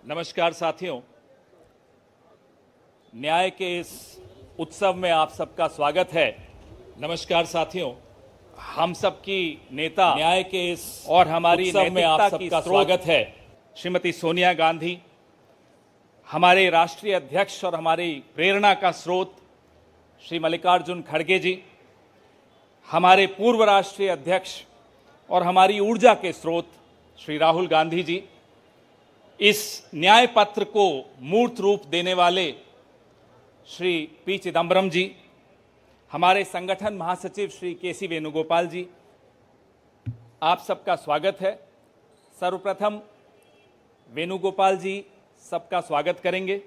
नमस्कार साथियों, न्याय के इस उत्सव में आप सबका स्वागत है। नमस्कार साथियों, हम सबकी नेता न्याय के इस और हमारी उत्सव में आप सबका स्वागत है। श्रीमती सोनिया गांधी, हमारे राष्ट्रीय अध्यक्ष और हमारी प्रेरणा का स्रोत श्री मल्लिकार्जुन खड़गे जी, हमारे पूर्व राष्ट्रीय अध्यक्ष और हमारी ऊर्जा के स्रोत श्री राहुल गांधी जी, इस न्याय पत्र को मूर्त रूप देने वाले श्री पी चिदम्बरम जी, हमारे संगठन महासचिव श्री के.सी. वेणुगोपाल जी, आप सबका स्वागत है। सर्वप्रथम वेणुगोपाल जी सबका स्वागत करेंगे।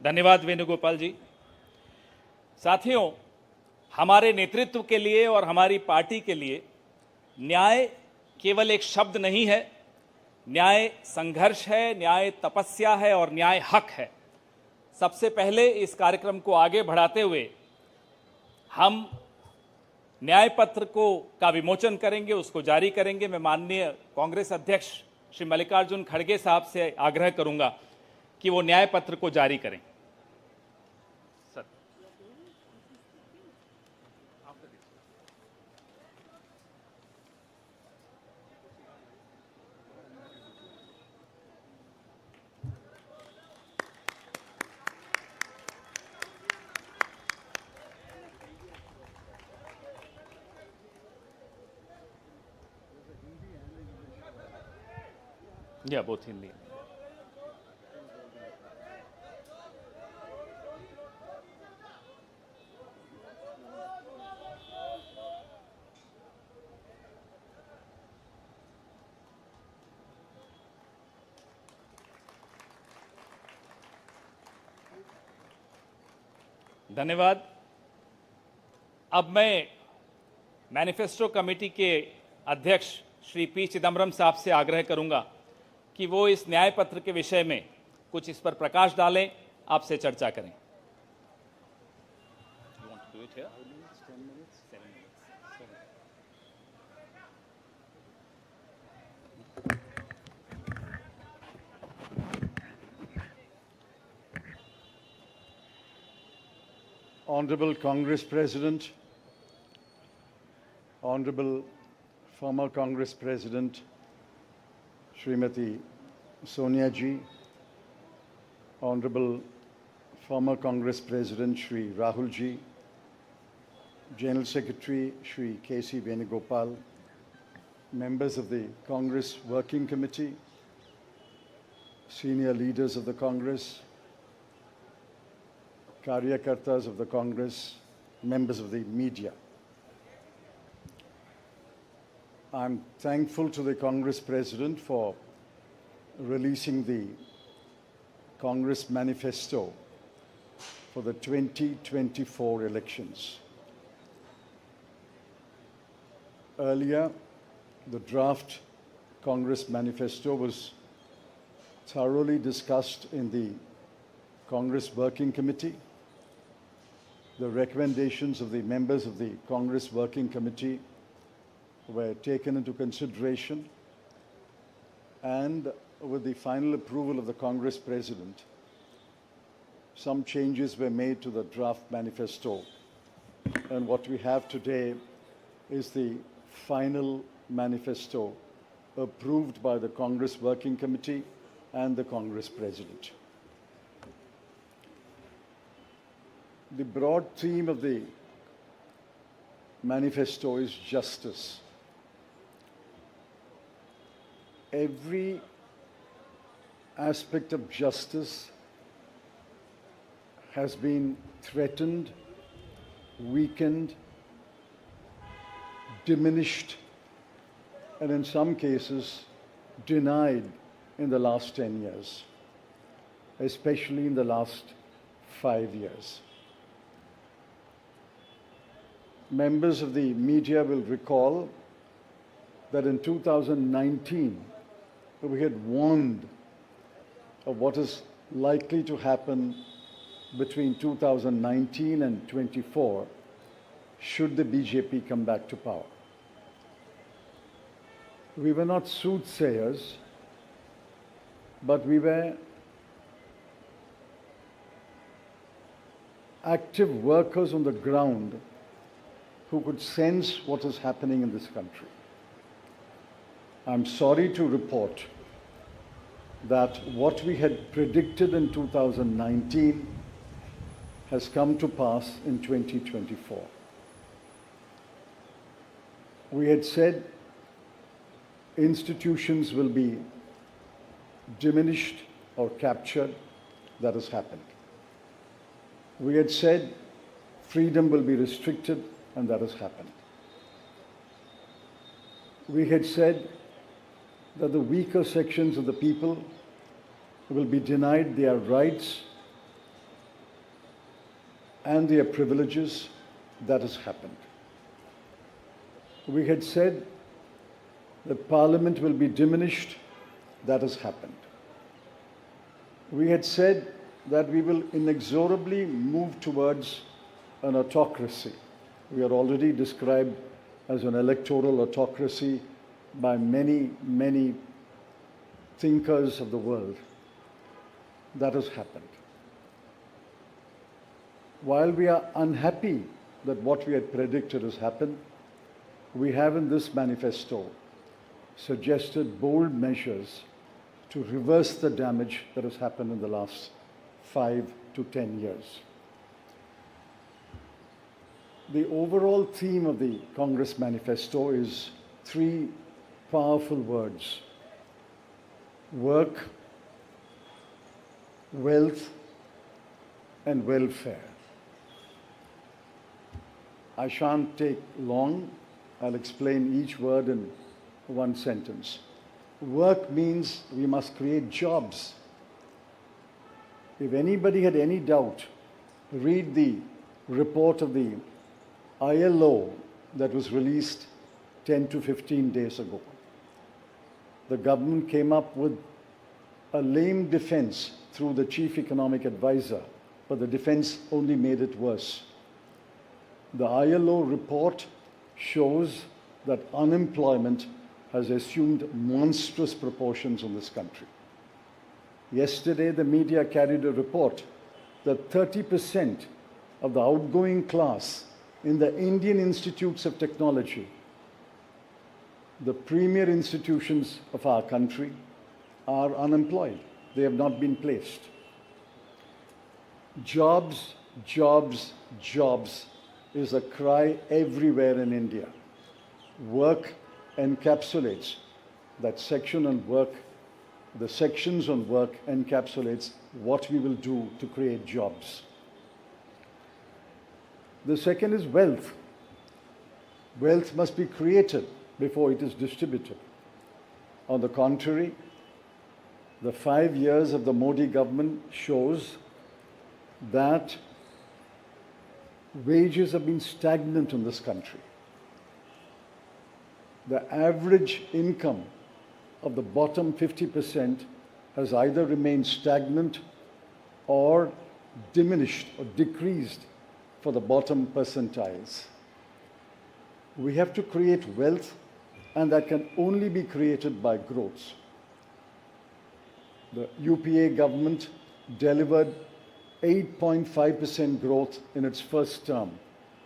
धन्यवाद वेणुगोपाल जी। साथियों, हमारे नेतृत्व के लिए और हमारी पार्टी के लिए न्याय केवल एक शब्द नहीं है, न्याय संघर्ष है, न्याय तपस्या है और न्याय हक है। सबसे पहले इस कार्यक्रम को आगे बढ़ाते हुए हम न्याय पत्र का विमोचन करेंगे, उसको जारी करेंगे। मैं माननीय कांग्रेस अध्यक्ष श्री मल्लिकार्जुन खड़गे साहब से आग्रह करूंगा कि वो न्याय पत्र को जारी करें। या बोथ हिंदी। धन्यवाद। अब मैं मैनिफेस्टो कमेटी के अध्यक्ष श्री पी चिदम्बरम साहब से आग्रह करूंगा कि वो इस न्याय पत्र के विषय में कुछ इस पर प्रकाश डालें, आपसे चर्चा करें। Honorable Congress President, Honorable former Congress President Srimati Sonia ji, Honorable former Congress President Shri Rahul ji, General Secretary Shri K.C. Venugopal, members of the Congress Working Committee, senior leaders of the Congress, Karyakartas of the Congress, members of the media. I'm thankful to the Congress President for releasing the Congress Manifesto for the 2024 elections. Earlier, the draft Congress Manifesto was thoroughly discussed in the Congress Working Committee. The recommendations of the members of the Congress Working Committee were taken into consideration, and with the final approval of the Congress President, some changes were made to the draft manifesto. And what we have today is the final manifesto approved by the Congress Working Committee and the Congress President. The broad theme of the manifesto is justice. Every aspect of justice has been threatened, weakened, diminished, and in some cases denied in the last 10 years, especially in the last 5 years. Members of the media will recall that in 2019, we had warned of what is likely to happen between 2019 and 24 should the BJP come back to power. We were not soothsayers, but we were active workers on the ground who could sense what is happening in this country. I'm sorry to report that what we had predicted in 2019 has come to pass in 2024. We had said institutions will be diminished or captured. That has happened. We had said freedom will be restricted, and that has happened. We had said that the weaker sections of the people will be denied their rights and their privileges. That has happened. We had said that Parliament will be diminished. That has happened. We had said that we will inexorably move towards an autocracy. We are already described as an electoral autocracy by many, many thinkers of the world. That has happened. While we are unhappy that what we had predicted has happened, we have in this manifesto suggested bold measures to reverse the damage that has happened in the last 5 to 10 years. The overall theme of the Congress manifesto is 3 powerful words: work, wealth, and welfare. I shan't take long. I'll explain each word in one sentence. Work means we must create jobs. If anybody had any doubt, read the report of the ILO that was released 10 to 15 days ago. The government came up with a lame defense through the chief economic advisor, but the defense only made it worse. The ILO report shows that unemployment has assumed monstrous proportions in this country. Yesterday, the media carried a report that 30% of the outgoing class in the Indian Institutes of Technology, the premier institutions of our country, are unemployed. They have not been placed. Jobs, jobs, jobs is a cry everywhere in India. Work encapsulates that section on work. The sections on work encapsulates what we will do to create jobs. The second is wealth. Wealth must be created before it is distributed. On the contrary, the 5 years of the Modi government shows that wages have been stagnant in this country. The average income of the bottom 50% has either remained stagnant or diminished or decreased for the bottom percentiles. We have to create wealth, and that can only be created by growth. The UPA government delivered 8.5% growth in its first term,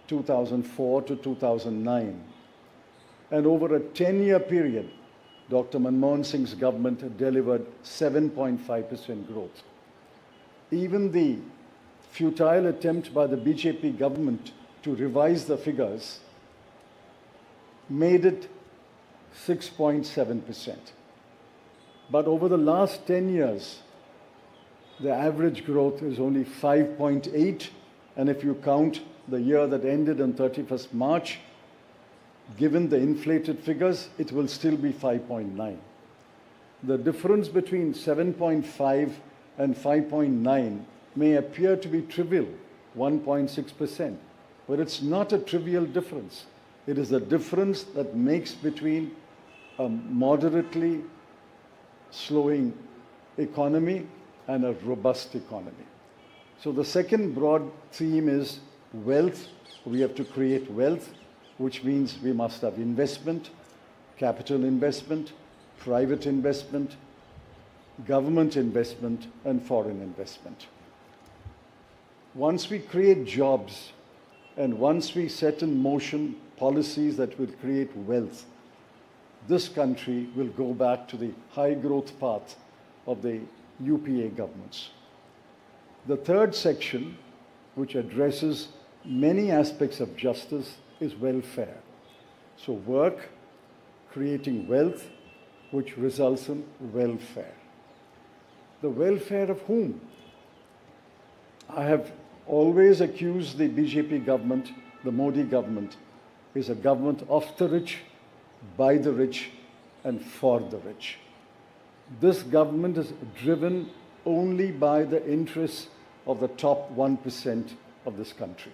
2004 to 2009. And over a 10-year period, Dr. Manmohan Singh's government delivered 7.5% growth. Even the futile attempt by the BJP government to revise the figures made it 6.7%. But over the last 10 years, the average growth is only 5.8, and if you count the year that ended on 31st March, given the inflated figures, it will still be 5.9. The difference between 7.5 and 5.9 may appear to be trivial, 1.6%, but it's not a trivial difference. It is the difference that makes between a moderately slowing economy and a robust economy. So the second broad theme is wealth. We have to create wealth, which means we must have investment, capital investment, private investment, government investment, and foreign investment. Once we create jobs and once we set in motion policies that will create wealth, this country will go back to the high growth path of the UPA governments. The third section, which addresses many aspects of justice, is welfare. So work, creating wealth, which results in welfare. The welfare of whom? I have always accused the BJP government, the Modi government, is a government of the rich, by the rich, and for the rich. This government is driven only by the interests of the top 1% of this country.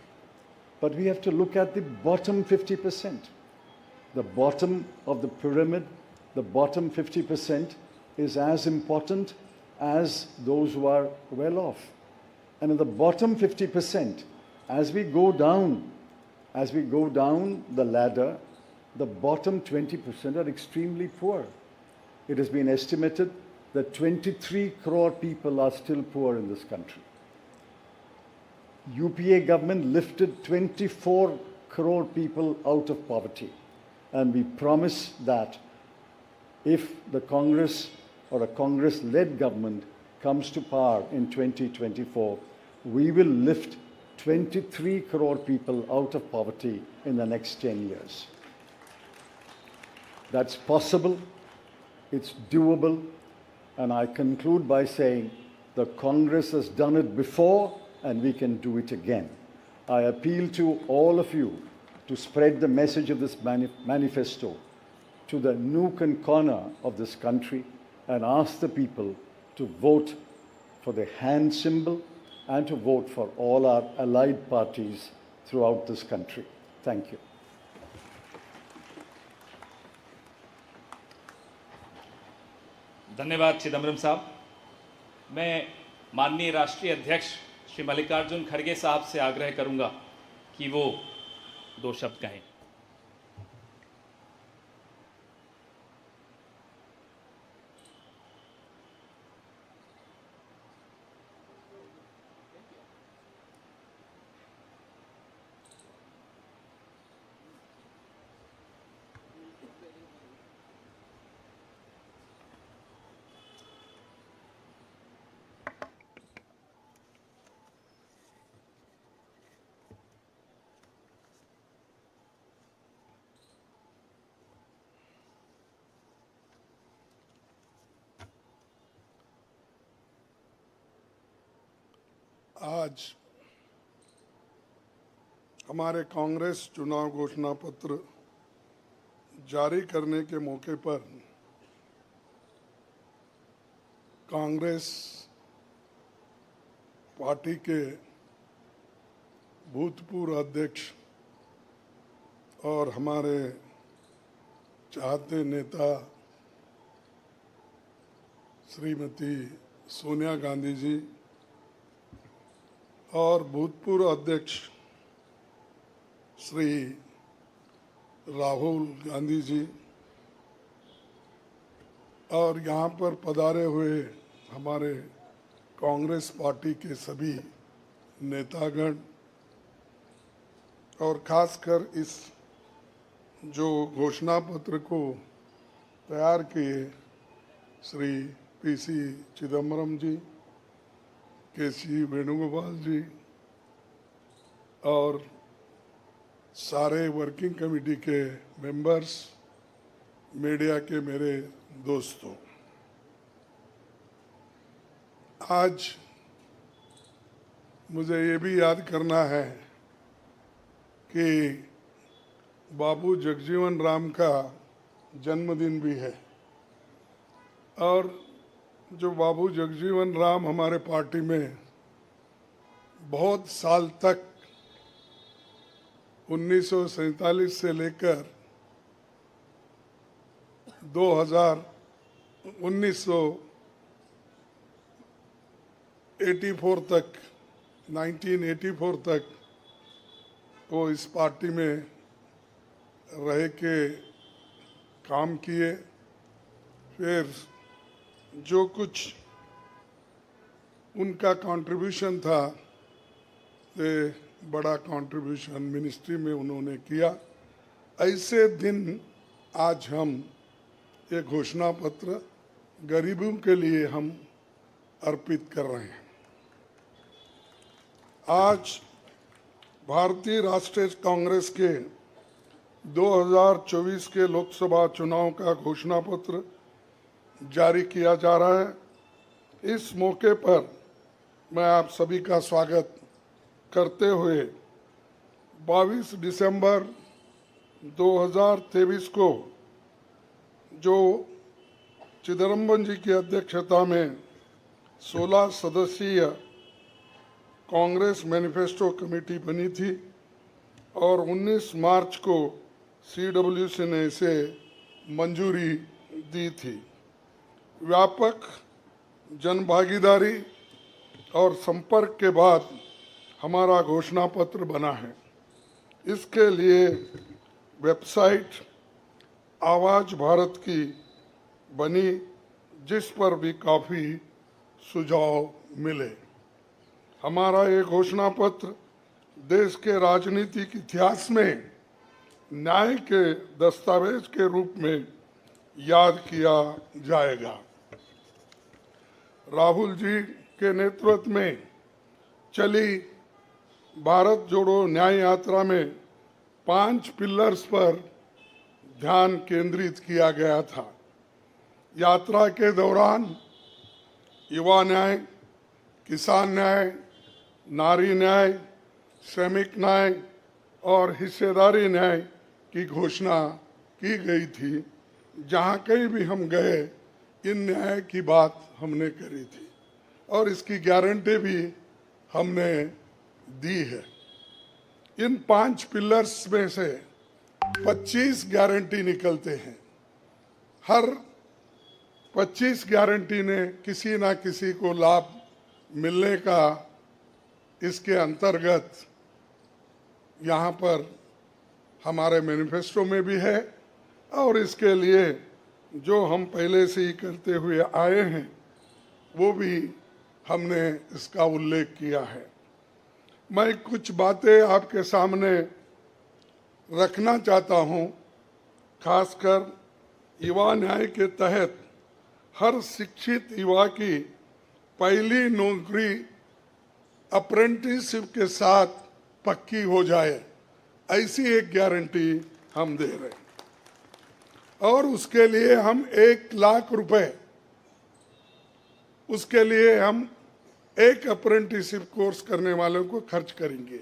But we have to look at the bottom 50%. The bottom of the pyramid, the bottom 50% is as important as those who are well off. And in the bottom 50%, as we go down the ladder, the bottom 20% are extremely poor. It has been estimated that 23 crore people are still poor in this country. UPA government lifted 24 crore people out of poverty. And we promise that if the Congress or a Congress-led government comes to power in 2024, we will lift 23 crore people out of poverty in the next 10 years. That's possible, it's doable, and I conclude by saying the Congress has done it before and we can do it again. I appeal to all of you to spread the message of this manifesto to the nook and corner of this country and ask the people to vote for the hand symbol and to vote for all our allied parties throughout this country. Thank you. धन्यवाद चिदम्बरम साहब। मैं माननीय राष्ट्रीय अध्यक्ष श्री मल्लिकार्जुन खड़गे साहब से आग्रह करूंगा कि वो दो शब्द कहें। आज हमारे कांग्रेस चुनाव घोषणा पत्र जारी करने के मौके पर कांग्रेस पार्टी के भूतपूर्व अध्यक्ष और हमारे चाहते नेता श्रीमती सोनिया गांधी जी और भूतपूर्व अध्यक्ष श्री राहुल गांधी जी और यहाँ पर पधारे हुए हमारे कांग्रेस पार्टी के सभी नेतागण और खासकर इस जो घोषणा पत्र को तैयार किए श्री पीसी चिदम्बरम जी, केसी वेणुगोपाल जी और सारे वर्किंग कमेटी के मेंबर्स, मीडिया के मेरे दोस्तों, आज मुझे ये भी याद करना है कि बाबू जगजीवन राम का जन्मदिन भी है और जो बाबू जगजीवन राम हमारे पार्टी में बहुत साल तक 1947 से लेकर 1984 तक 1984 तक वो इस पार्टी में रह के काम किए। फिर जो कुछ उनका कंट्रीब्यूशन था ये बड़ा कंट्रीब्यूशन मिनिस्ट्री में उन्होंने किया। ऐसे दिन आज हम ये घोषणा पत्र गरीबों के लिए हम अर्पित कर रहे हैं। आज भारतीय राष्ट्रीय कांग्रेस के 2024 के लोकसभा चुनाव का घोषणा पत्र जारी किया जा रहा है। इस मौके पर मैं आप सभी का स्वागत करते हुए 22 दिसंबर 2023 को जो चिदम्बरम जी की अध्यक्षता में 16 सदस्यीय कांग्रेस मैनिफेस्टो कमेटी बनी थी और 19 मार्च को CWC ने इसे मंजूरी दी थी। व्यापक जनभागीदारी और संपर्क के बाद हमारा घोषणा पत्र बना है। इसके लिए वेबसाइट आवाज भारत की बनी जिस पर भी काफ़ी सुझाव मिले। हमारा ये घोषणा पत्र देश के राजनीतिक इतिहास में न्याय के दस्तावेज के रूप में याद किया जाएगा। राहुल जी के नेतृत्व में चली भारत जोड़ो न्याय यात्रा में 5 पिलर्स पर ध्यान केंद्रित किया गया था। यात्रा के दौरान युवा न्याय, किसान न्याय, नारी न्याय, श्रमिक न्याय और हिस्सेदारी न्याय की घोषणा की गई थी। जहाँ कहीं भी हम गए इन न्याय की बात हमने करी थी और इसकी गारंटी भी हमने दी है। इन 5 पिलर्स में से 25 गारंटी निकलते हैं। हर 25 गारंटी ने किसी ना किसी को लाभ मिलने का इसके अंतर्गत यहाँ पर हमारे मैनिफेस्टो में भी है और इसके लिए जो हम पहले से ही करते हुए आए हैं वो भी हमने इसका उल्लेख किया है। मैं कुछ बातें आपके सामने रखना चाहता हूँ। खासकर युवा न्याय के तहत हर शिक्षित युवा की पहली नौकरी अप्रेंटिसशिप के साथ पक्की हो जाए, ऐसी एक गारंटी हम दे रहे हैं और उसके लिए हम 1 लाख रुपए उसके लिए हम एक अप्रेंटिसशिप कोर्स करने वालों को खर्च करेंगे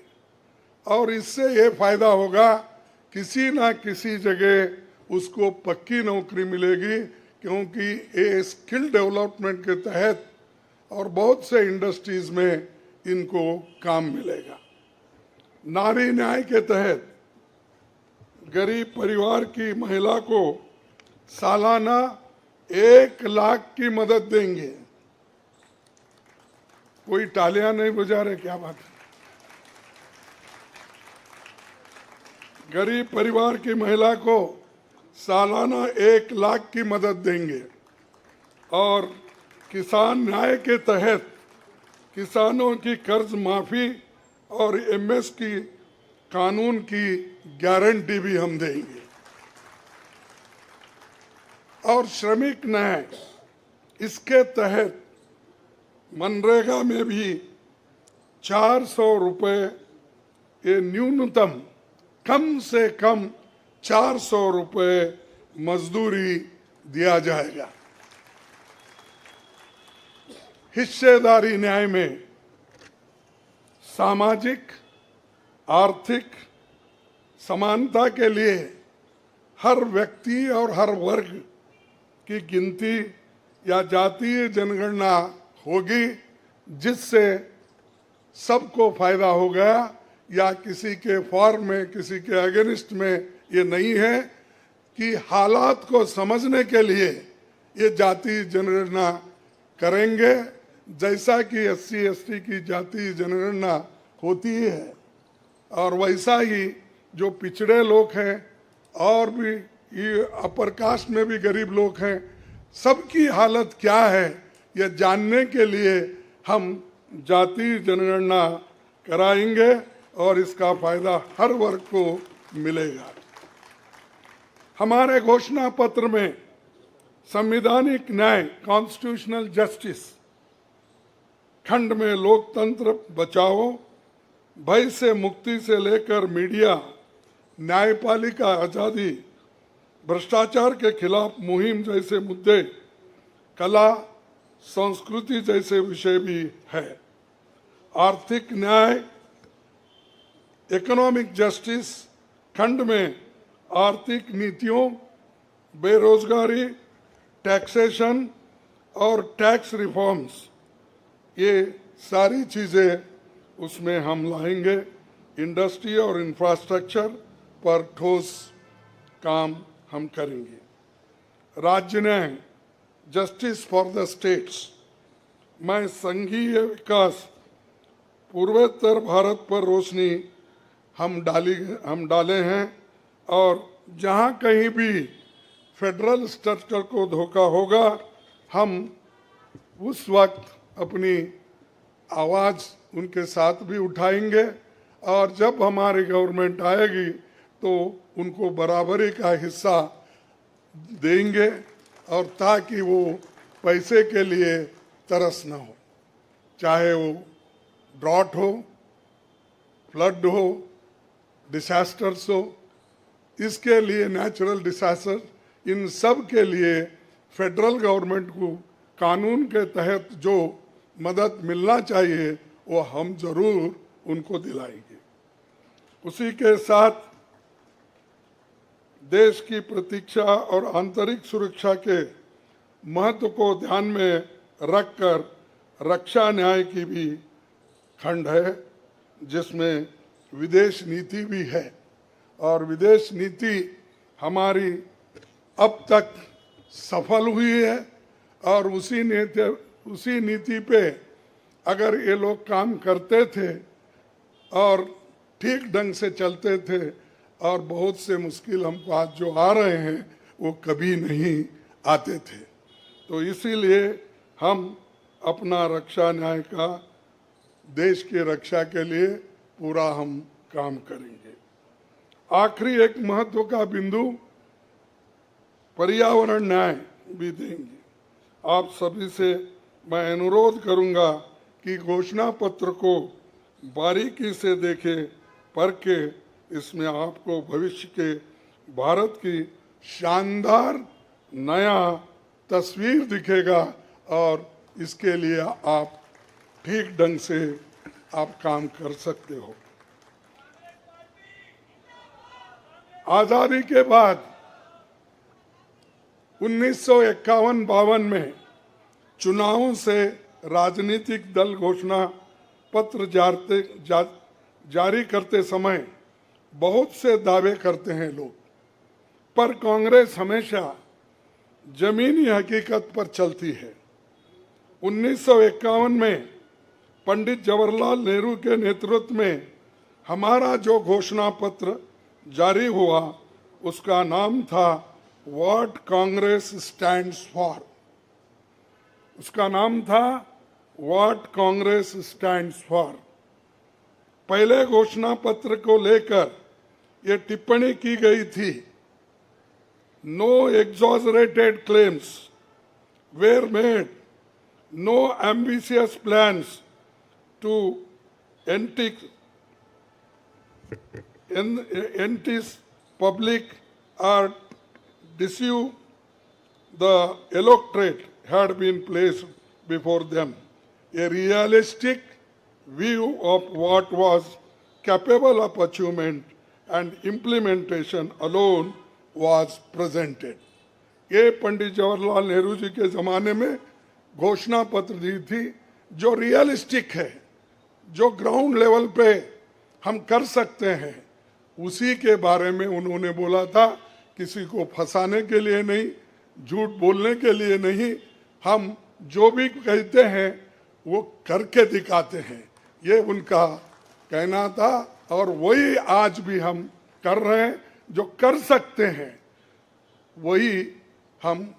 और इससे ये फायदा होगा किसी ना किसी जगह उसको पक्की नौकरी मिलेगी, क्योंकि ये स्किल डेवलपमेंट के तहत और बहुत से इंडस्ट्रीज में इनको काम मिलेगा। नारी न्याय के तहत गरीब परिवार की महिला को सालाना 1 लाख की मदद देंगे। कोई तालियां नहीं बजा रहे, क्या बात है। गरीब परिवार की महिला को सालाना 1 लाख की मदद देंगे और किसान न्याय के तहत किसानों की कर्ज माफी और एमएस की कानून की गारंटी भी हम देंगे। और श्रमिक न्याय, इसके तहत मनरेगा में भी 400 रुपए ये न्यूनतम कम से कम 400 रुपए मजदूरी दिया जाएगा। हिस्सेदारी न्याय में सामाजिक आर्थिक समानता के लिए हर व्यक्ति और हर वर्ग की गिनती या जातीय जनगणना होगी, जिससे सबको फायदा होगा, या किसी के फॉर्म में किसी के अगेंस्ट में ये नहीं है कि हालात को समझने के लिए ये जातीय जनगणना करेंगे, जैसा कि एससी एसटी की जातीय जनगणना होती है। और वैसा ही जो पिछड़े लोग हैं और भी ये अपर कास्ट में भी गरीब लोग हैं, सबकी हालत क्या है ये जानने के लिए हम जातीय जनगणना कराएंगे और इसका फायदा हर वर्ग को मिलेगा। हमारे घोषणा पत्र में संवैधानिक न्याय कॉन्स्टिट्यूशनल जस्टिस खंड में लोकतंत्र बचाओ, भय से मुक्ति से लेकर मीडिया, न्यायपालिका आजादी, भ्रष्टाचार के खिलाफ मुहिम जैसे मुद्दे, कला संस्कृति जैसे विषय भी है। आर्थिक न्याय इकोनॉमिक जस्टिस खंड में आर्थिक नीतियों, बेरोजगारी, टैक्सेशन और टैक्स रिफॉर्म्स, ये सारी चीज़ें उसमें हम लाएंगे। इंडस्ट्री और इंफ्रास्ट्रक्चर पर ठोस काम हम करेंगे। राज्य न्याय जस्टिस फॉर द स्टेट्स में संघीय विकास पूर्वोत्तर भारत पर रोशनी हम डाले हैं, और जहाँ कहीं भी फेडरल स्ट्रक्चर को धोखा होगा, हम उस वक्त अपनी आवाज़ उनके साथ भी उठाएंगे, और जब हमारी गवर्नमेंट आएगी तो उनको बराबरी का हिस्सा देंगे, और ताकि वो पैसे के लिए तरस ना हो, चाहे वो ड्रॉट हो, फ्लड हो, डिसास्टर्स हो, इसके लिए नेचुरल डिसास्टर, इन सब के लिए फेडरल गवर्नमेंट को कानून के तहत जो मदद मिलना चाहिए वो हम जरूर उनको दिलाएंगे। उसी के साथ देश की प्रतीक्षा और आंतरिक सुरक्षा के महत्व को ध्यान में रखकर रक्षा न्याय की भी खंड है, जिसमें विदेश नीति भी है, और विदेश नीति हमारी अब तक सफल हुई है, और उसी नीति पे अगर ये लोग काम करते थे और ठीक ढंग से चलते थे, और बहुत से मुश्किल हमको आज जो आ रहे हैं वो कभी नहीं आते थे। तो इसीलिए हम अपना रक्षा न्याय का देश की रक्षा के लिए पूरा हम काम करेंगे। आखिरी एक महत्व का बिंदु पर्यावरण न्याय भी देंगे। आप सभी से मैं अनुरोध करूंगा कि घोषणा पत्र को बारीकी से देखें, पढ़ के इसमें आपको भविष्य के भारत की शानदार नया तस्वीर दिखेगा, और इसके लिए आप ठीक ढंग से आप काम कर सकते हो। आजादी के बाद 1951-52 में चुनावों से राजनीतिक दल घोषणा पत्र जारी करते समय बहुत से दावे करते हैं लोग, पर कांग्रेस हमेशा जमीनी हकीकत पर चलती है। 1951 में पंडित जवाहरलाल नेहरू के नेतृत्व में हमारा जो घोषणा पत्र जारी हुआ, उसका नाम था व्हाट कांग्रेस स्टैंड्स फॉर। उसका नाम था व्हाट कांग्रेस स्टैंड्स फॉर। पहले घोषणा पत्र को लेकर ये टिप्पणी की गई थी, no exaggerated claims were made, no ambitious plans to entice public or deceive the electorate had been placed before them. A realistic view of what was capable of achievement and implementation alone was presented. ये पंडित जवाहरलाल नेहरू जी के ज़माने में घोषणा पत्र दी थी जो realistic है, जो ग्राउंड लेवल पे हम कर सकते हैं, उसी के बारे में उन्होंने बोला था। किसी को फंसाने के लिए नहीं, झूठ बोलने के लिए नहीं, हम जो भी कहते हैं वो करके दिखाते हैं, ये उनका कहना था। और वही आज भी हम कर रहे हैं, जो कर सकते हैं वही हम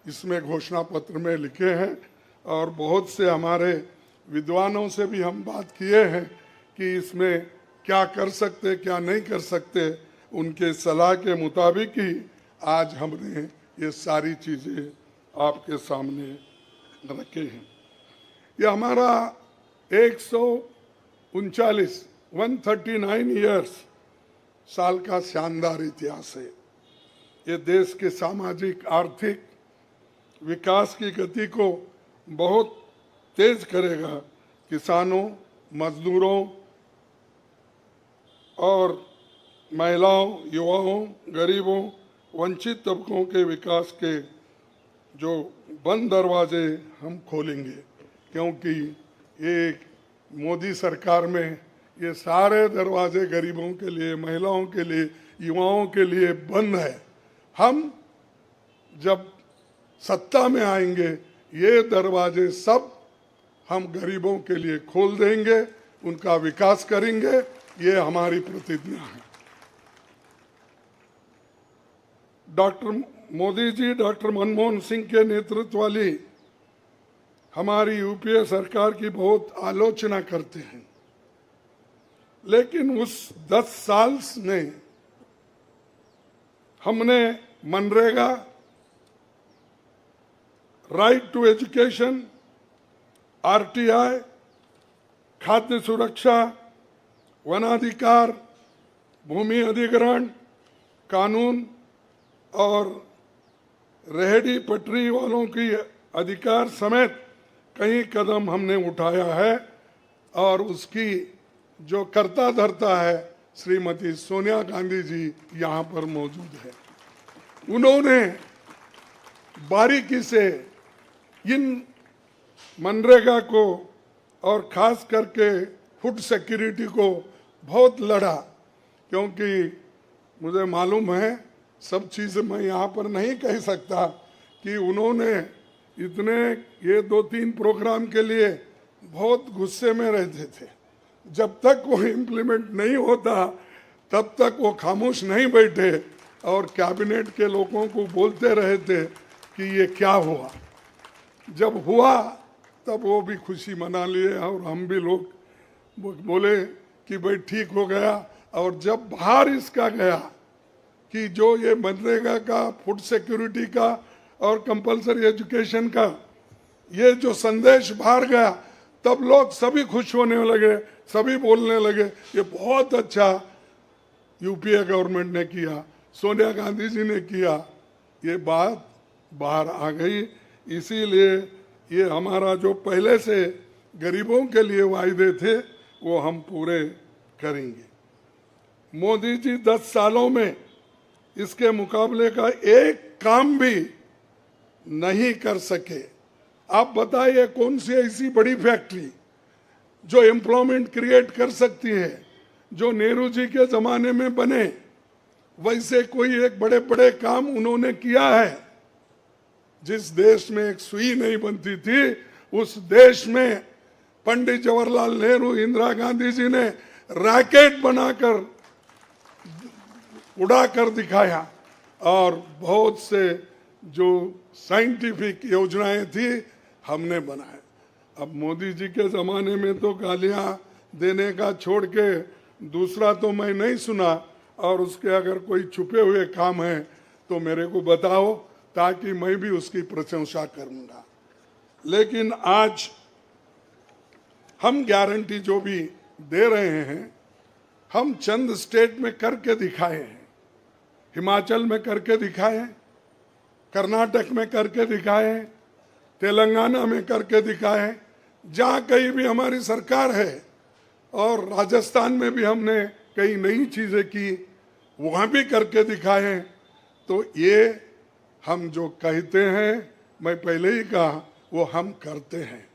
इसमें घोषणा पत्र में लिखे हैं। और बहुत से हमारे विद्वानों से भी हम बात किए हैं कि इसमें क्या कर सकते क्या नहीं कर सकते, उनके सलाह के मुताबिक ही आज हमने ये सारी चीज़ें आपके सामने रखे हैं। ये हमारा 139 ईयर्स साल का शानदार इतिहास है। ये देश के सामाजिक आर्थिक विकास की गति को बहुत तेज करेगा। किसानों, मजदूरों और महिलाओं, युवाओं, गरीबों, वंचित तबकों के विकास के जो बंद दरवाजे हम खोलेंगे, क्योंकि एक मोदी सरकार में ये सारे दरवाजे गरीबों के लिए, महिलाओं के लिए, युवाओं के लिए बंद है। हम जब सत्ता में आएंगे ये दरवाजे सब हम गरीबों के लिए खोल देंगे, उनका विकास करेंगे, ये हमारी प्रतिज्ञा है। डॉक्टर मोदी जी, डॉक्टर मनमोहन सिंह के नेतृत्व वाली हमारी यूपीए सरकार की बहुत आलोचना करते हैं, लेकिन उस 10 साल में हमने MNREGA, right to education, RTI, खाद्य सुरक्षा, वनाधिकार, भूमि अधिग्रहण कानून और रेहड़ी पटरी वालों की अधिकार समेत कई कदम हमने उठाया है। और उसकी जो कर्ता धर्ता है श्रीमती सोनिया गांधी जी यहाँ पर मौजूद है। उन्होंने बारीकी से इन मनरेगा को और खास करके फूड सिक्योरिटी को बहुत लड़ा, क्योंकि मुझे मालूम है, सब चीज़ मैं यहाँ पर नहीं कह सकता, कि उन्होंने इतने ये 2-3 प्रोग्राम के लिए बहुत गुस्से में रहते थे। जब तक वो इम्प्लीमेंट नहीं होता तब तक वो खामोश नहीं बैठे और कैबिनेट के लोगों को बोलते रहे थे कि ये क्या हुआ। जब हुआ तब वो भी खुशी मना लिए और हम भी लोग बोले कि भाई ठीक हो गया। और जब बाहर इसका गया कि जो ये मनरेगा का, फूड सिक्योरिटी का और कंपलसरी एजुकेशन का ये जो संदेश बाहर गया, तब लोग सभी खुश होने लगे, सभी बोलने लगे ये बहुत अच्छा यूपीए गवर्नमेंट ने किया, सोनिया गांधी जी ने किया। ये बात बाहर आ गई। इसीलिए ये हमारा जो पहले से गरीबों के लिए वायदे थे वो हम पूरे करेंगे। मोदी जी 10 सालों में इसके मुकाबले का एक काम भी नहीं कर सके। आप बताइए कौन सी ऐसी बड़ी फैक्ट्री जो एम्प्लॉयमेंट क्रिएट कर सकती है, जो नेहरू जी के ज़माने में बने वैसे कोई एक बड़े बड़े काम उन्होंने किया है। जिस देश में एक सुई नहीं बनती थी उस देश में पंडित जवाहरलाल नेहरू, इंदिरा गांधी जी ने रॉकेट बनाकर उड़ा कर दिखाया। और बहुत से जो साइंटिफिक योजनाएं थी हमने बनाए। अब मोदी जी के ज़माने में तो गालियां देने का छोड़ के दूसरा तो मैं नहीं सुना। और उसके अगर कोई छुपे हुए काम है तो मेरे को बताओ, ताकि मैं भी उसकी प्रशंसा करूंगा। लेकिन आज हम गारंटी जो भी दे रहे हैं, हम चंद स्टेट में करके दिखाए हैं। हिमाचल में करके दिखाए हैं, कर्नाटक में करके दिखाए हैं, तेलंगाना में करके दिखाए हैं। जहाँ कहीं भी हमारी सरकार है और राजस्थान में भी हमने कई नई चीजें की, वहां भी करके दिखाए। तो ये हम जो कहते हैं, मैं पहले ही कहा, वो हम करते हैं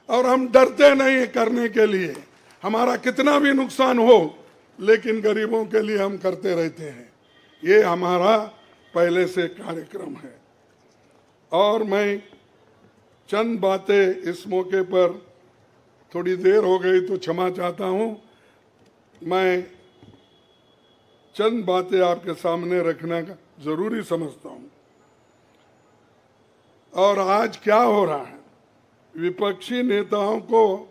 और हम डरते नहीं करने के लिए। हमारा कितना भी नुकसान हो, लेकिन गरीबों के लिए हम करते रहते हैं। ये हमारा पहले से कार्यक्रम है। और मैं चंद बातें इस मौके पर, थोड़ी देर हो गई तो क्षमा चाहता हूं, मैं चंद बातें आपके सामने रखना जरूरी समझता हूं। और आज क्या हो रहा है, विपक्षी नेताओं को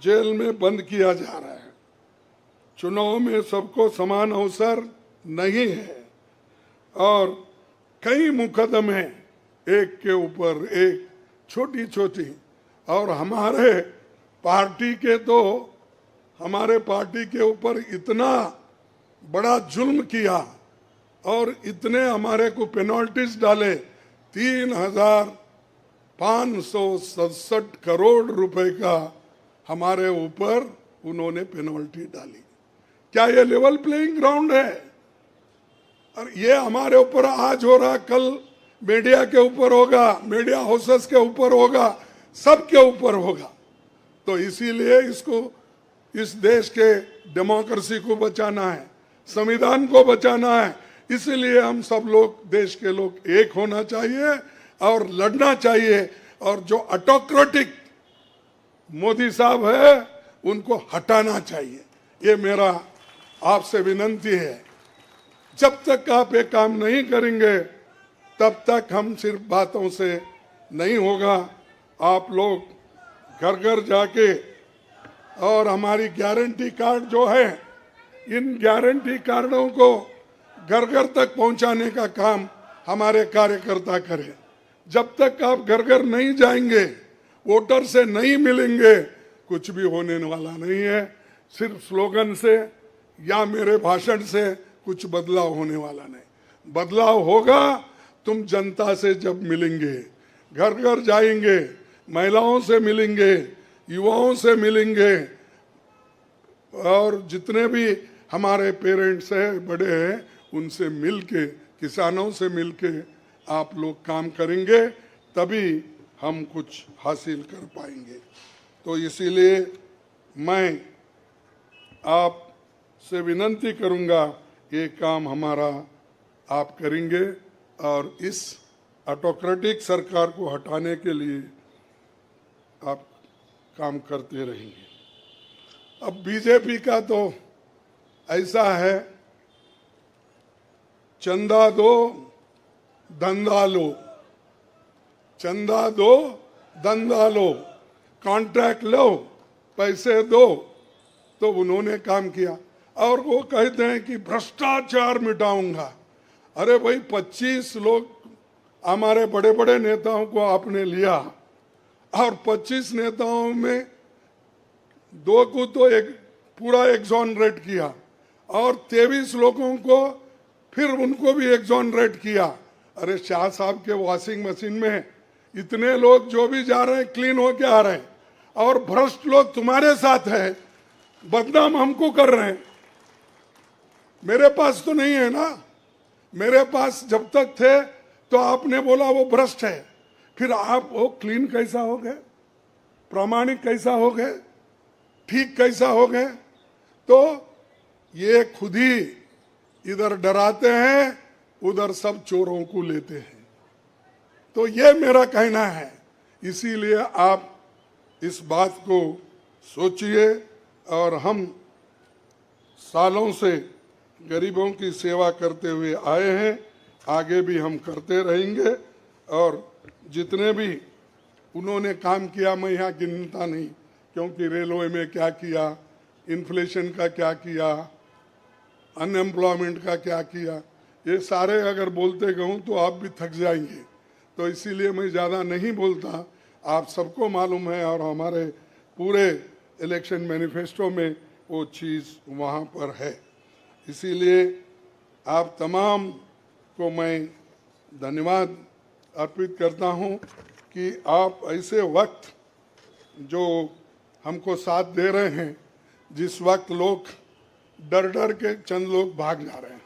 जेल में बंद किया जा रहा है। चुनाव में सबको समान अवसर नहीं है और कई मुकदमे एक के ऊपर एक, छोटी छोटी, और हमारे पार्टी के ऊपर इतना बड़ा जुल्म किया और इतने हमारे को पेनल्टीज डाले। 3,567 करोड़ रुपए का हमारे ऊपर उन्होंने पेनल्टी डाली। क्या ये लेवल प्लेइंग ग्राउंड है? और ये हमारे ऊपर आज हो रहा, कल मीडिया के ऊपर होगा, मीडिया हाउसेस के ऊपर होगा, सबके ऊपर होगा। तो इसीलिए इसको, इस देश के डेमोक्रेसी को बचाना है, संविधान को बचाना है। इसीलिए हम सब लोग, देश के लोग, एक होना चाहिए और लड़ना चाहिए। और जो ऑटोक्रेटिक मोदी साहब है, उनको हटाना चाहिए। ये मेरा आपसे विनती है। जब तक आप ये काम नहीं करेंगे, तब तक हम सिर्फ बातों से नहीं होगा। आप लोग घर घर जाके, और हमारी गारंटी कार्ड जो है, इन गारंटी कार्डों को घर घर तक पहुंचाने का काम हमारे कार्यकर्ता करें। जब तक आप घर घर नहीं जाएंगे, वोटर से नहीं मिलेंगे, कुछ भी होने वाला नहीं है। सिर्फ स्लोगन से या मेरे भाषण से कुछ बदलाव होने वाला नहीं। बदलाव होगा तुम जनता से जब मिलेंगे, घर घर जाएंगे, महिलाओं से मिलेंगे, युवाओं से मिलेंगे, और जितने भी हमारे पेरेंट्स हैं, बड़े हैं, उनसे मिलके, किसानों से मिलके आप लोग काम करेंगे, तभी हम कुछ हासिल कर पाएंगे। तो इसीलिए मैं आपसे विनती करूंगा, ये काम हमारा आप करेंगे और इस ऑटोक्रेटिक सरकार को हटाने के लिए आप काम करते रहेंगे। अब बीजेपी का तो ऐसा है, चंदा दो धंधा लो, चंदा दो धंधा लो, कॉन्ट्रैक्ट लो, पैसे दो। तो उन्होंने काम किया और वो कहते हैं कि भ्रष्टाचार मिटाऊंगा। अरे भाई, 25 लोग हमारे बड़े बड़े नेताओं को आपने लिया और 25 नेताओं में 2 को तो एक पूरा एक्सोनरेट किया और 23 लोगों को फिर उनको भी एक्सोनरेट किया। अरे शाह साहब के वॉशिंग मशीन में इतने लोग जो भी जा रहे हैं, क्लीन होके आ रहे हैं, और भ्रष्ट लोग तुम्हारे साथ है, बदनाम हमको कर रहे हैं। मेरे पास तो नहीं है ना, मेरे पास जब तक थे तो आपने बोला वो भ्रष्ट है, फिर आप वो क्लीन कैसा हो गए, प्रामाणिक कैसा हो गए, ठीक कैसा हो गए? तो ये खुद ही इधर डराते हैं, उधर सब चोरों को लेते हैं। तो ये मेरा कहना है। इसीलिए आप इस बात को सोचिए, और हम सालों से गरीबों की सेवा करते हुए आए हैं, आगे भी हम करते रहेंगे। और जितने भी उन्होंने काम किया, मैं यहाँ गिनता नहीं, क्योंकि रेलवे में क्या किया, इन्फ्लेशन का क्या किया, अनएम्प्लॉयमेंट का क्या किया, ये सारे अगर बोलते कहूँ तो आप भी थक जाएंगे। तो इसीलिए मैं ज़्यादा नहीं बोलता, आप सबको मालूम है, और हमारे पूरे इलेक्शन मैनिफेस्टो में वो चीज़ वहाँ पर है। इसीलिए आप तमाम को मैं धन्यवाद अर्पित करता हूँ कि आप ऐसे वक्त जो हमको साथ दे रहे हैं, जिस वक्त लोग डर डर के चंद लोग भाग जा रहे हैं।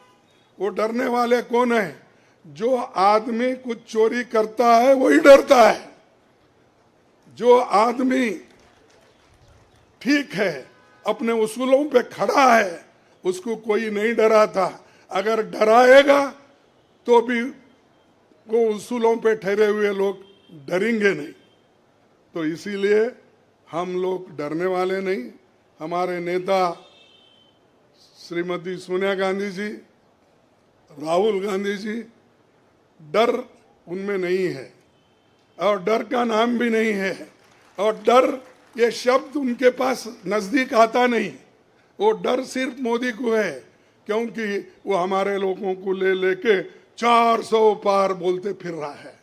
वो डरने वाले कौन है? जो आदमी कुछ चोरी करता है वही डरता है। जो आदमी ठीक है, अपने उसूलों पे खड़ा है, उसको कोई नहीं डराता। अगर डराएगा तो भी वो उसूलों पे ठहरे हुए लोग डरेंगे नहीं। तो इसीलिए हम लोग डरने वाले नहीं। हमारे नेता श्रीमती सोनिया गांधी जी, राहुल गांधी जी, डर उनमें नहीं है और डर का नाम भी नहीं है। और डर ये शब्द उनके पास नजदीक आता नहीं। वो डर सिर्फ मोदी को है, क्योंकि वो हमारे लोगों को ले लेके 400 पार बोलते फिर रहा है।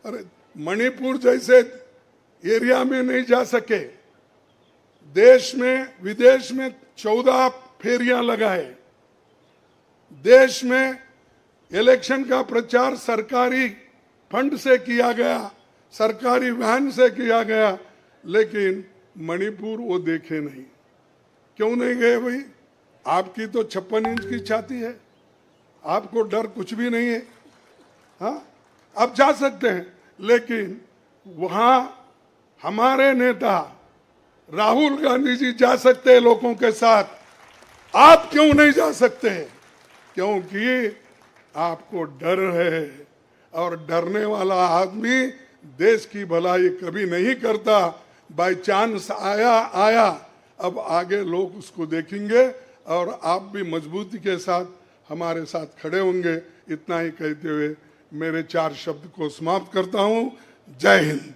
अरे मणिपुर जैसे एरिया में नहीं जा सके, देश में विदेश में 14 फेरियां लगाए, देश में इलेक्शन का प्रचार सरकारी फंड से किया गया, सरकारी वैन से किया गया, लेकिन मणिपुर वो देखे नहीं। क्यों नहीं गए भाई? आपकी तो 56 इंच की छाती है, आपको डर कुछ भी नहीं है। हाँ, आप जा सकते हैं, लेकिन वहां हमारे नेता राहुल गांधी जी जा सकते हैं लोगों के साथ। आप क्यों नहीं जा सकते? क्योंकि आपको डर है, और डरने वाला आदमी देश की भलाई कभी नहीं करता। बाय चांस आया, अब आगे लोग उसको देखेंगे और आप भी मजबूती के साथ हमारे साथ खड़े होंगे। इतना ही कहते हुए मेरे 4 शब्द को समाप्त करता हूं। जय हिंद।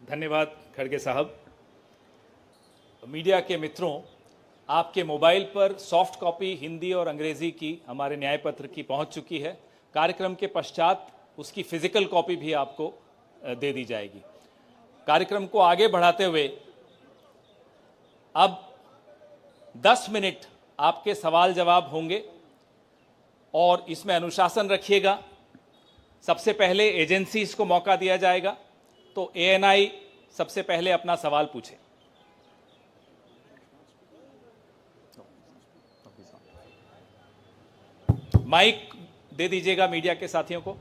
धन्यवाद खड़गे साहब। मीडिया के मित्रों, आपके मोबाइल पर सॉफ्ट कॉपी हिंदी और अंग्रेजी की हमारे न्याय पत्र की पहुंच चुकी है। कार्यक्रम के पश्चात उसकी फिजिकल कॉपी भी आपको दे दी जाएगी। कार्यक्रम को आगे बढ़ाते हुए अब 10 मिनट आपके सवाल जवाब होंगे और इसमें अनुशासन रखिएगा। सबसे पहले एजेंसीज को मौका दिया जाएगा, तो एएनआई सबसे पहले अपना सवाल पूछे। माइक दे दीजिएगा मीडिया के साथियों को।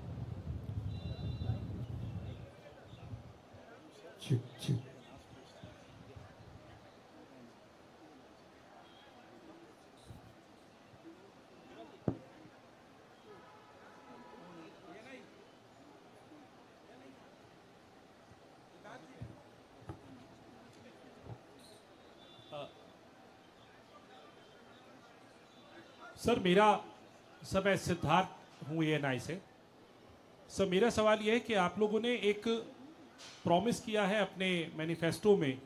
सर मैं सिद्धार्थ हूँ एएनआई से। सर मेरा सवाल यह है कि आप लोगों ने एक प्रॉमिस किया है अपने मैनिफेस्टो में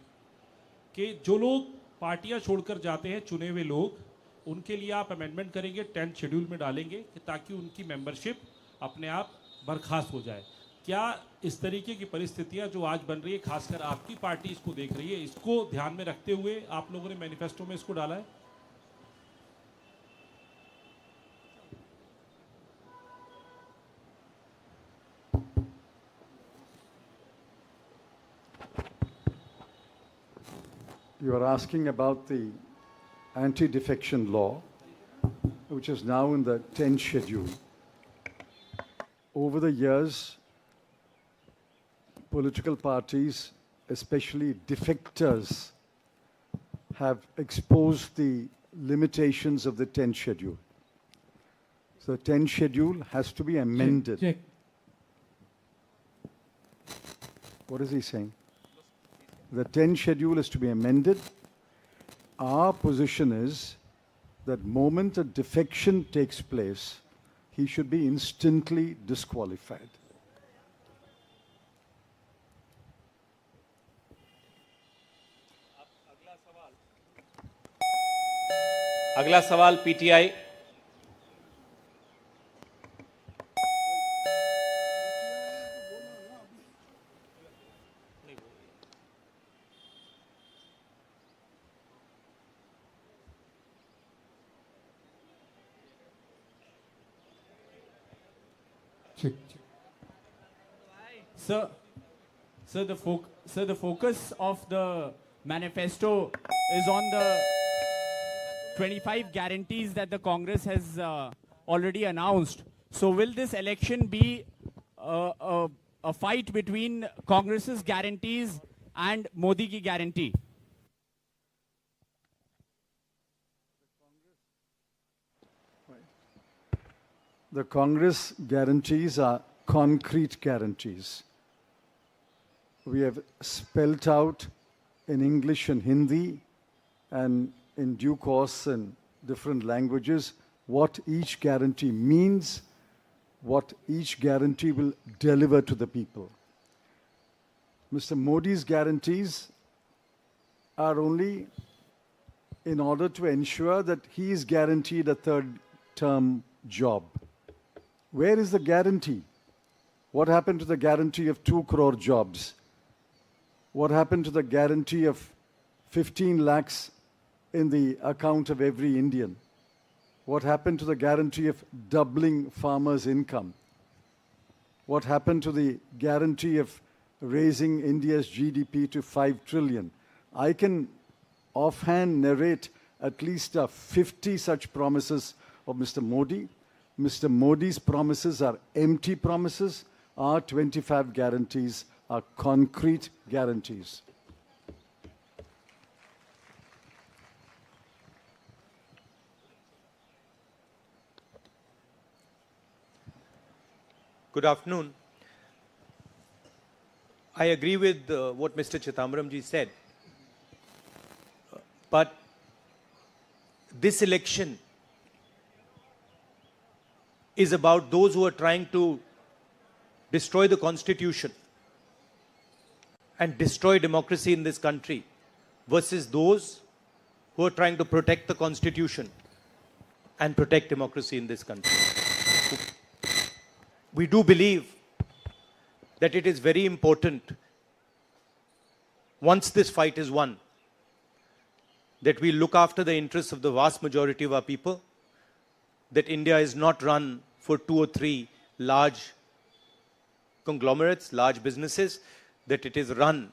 कि जो लोग पार्टियां छोड़कर जाते हैं, चुने हुए लोग, उनके लिए आप अमेंडमेंट करेंगे, 10th शेड्यूल में डालेंगे कि ताकि उनकी मेंबरशिप अपने आप बर्खास्त हो जाए। क्या इस तरीके की परिस्थितियां जो आज बन रही है, खासकर आपकी पार्टी इसको देख रही है, इसको ध्यान में रखते हुए आप लोगों ने मैनिफेस्टो में इसको डाला है? You are asking about the anti-defection law, which is now in the 10th schedule. Over the years, political parties, especially defectors, have exposed the limitations of the 10th schedule. So the 10th schedule has to be amended. Check. What is he saying? The 10th schedule is to be amended. Our position is that moment a defection takes place, he should be instantly disqualified. अगला सवाल PTI. Sir, the focus of the manifesto is on the 25 guarantees that the Congress has already announced. So will this election be a fight between Congress's guarantees and Modi ki guarantee? The Congress guarantees are concrete guarantees. We have spelt out in English and Hindi and in due course in different languages what each guarantee means, what each guarantee will deliver to the people. Mr. Modi's guarantees are only in order to ensure that he is guaranteed a third-term job. Where is the guarantee? What happened to the guarantee of 2 crore jobs? What happened to the guarantee of 15 lakhs in the account of every Indian? What happened to the guarantee of doubling farmers' income? What happened to the guarantee of raising India's GDP to 5 trillion? I can offhand narrate at least 50 such promises of Mr. Modi. Mr. Modi's promises are empty promises. Our 25 guarantees are concrete guarantees. Good afternoon. I agree with what Mr. Chidambaram ji said. But this election is about those who are trying to destroy the Constitution and destroy democracy in this country versus those who are trying to protect the Constitution and protect democracy in this country. We do believe that it is very important, once this fight is won, that we look after the interests of the vast majority of our people, that India is not run for 2 or 3 large conglomerates, large businesses, that it is run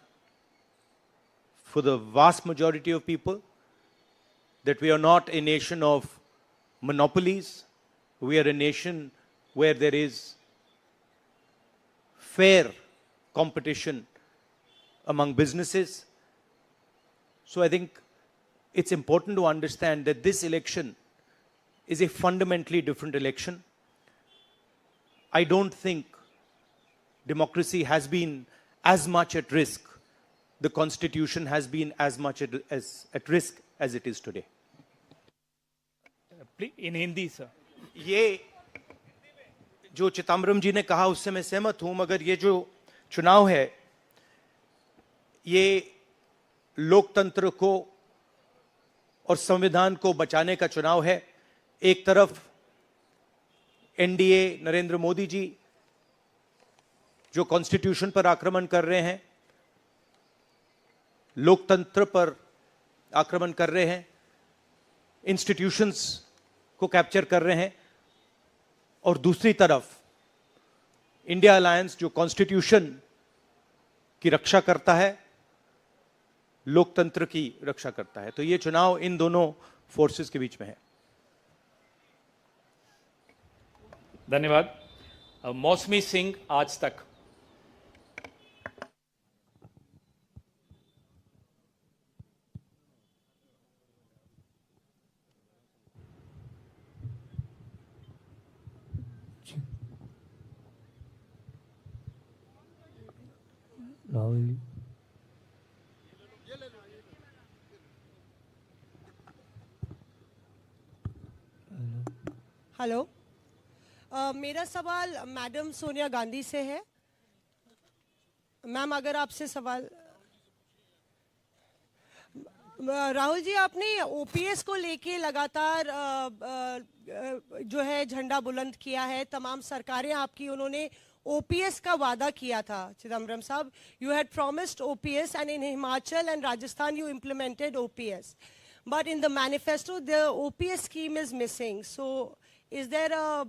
for the vast majority of people, that we are not a nation of monopolies, we are a nation where there is fair competition among businesses. So I think it's important to understand that this election is a fundamentally different election. I don't think democracy has been as much at risk, the Constitution has been as much at risk as it is today. In Hindi, sir. ये जो चिदम्बरम जी ने कहा उससे मैं सहमत हूं, मगर ये जो चुनाव है ये लोकतंत्र को और संविधान को बचाने का चुनाव है। एक तरफ एनडीए नरेंद्र मोदी जी जो कॉन्स्टिट्यूशन पर आक्रमण कर रहे हैं, लोकतंत्र पर आक्रमण कर रहे हैं, इंस्टीट्यूशंस को कैप्चर कर रहे हैं, और दूसरी तरफ इंडिया अलायंस जो कॉन्स्टिट्यूशन की रक्षा करता है, लोकतंत्र की रक्षा करता है। तो ये चुनाव इन दोनों फोर्सेस के बीच में है। धन्यवाद। मौसमी सिंह, आज तक। राहुल हेलो, मेरा सवाल मैडम सोनिया गांधी से है। मैम, अगर आपसे सवाल, राहुल जी, आपने ओपीएस को लेके लगातार जो है झंडा बुलंद किया है। तमाम सरकारें आपकी, उन्होंने ओपीएस का वादा किया था। चिदम्बरम साहब, you had promised OPS and in Himachal and Rajasthan you implemented OPS, but in the manifesto the OPS scheme is missing. So is there a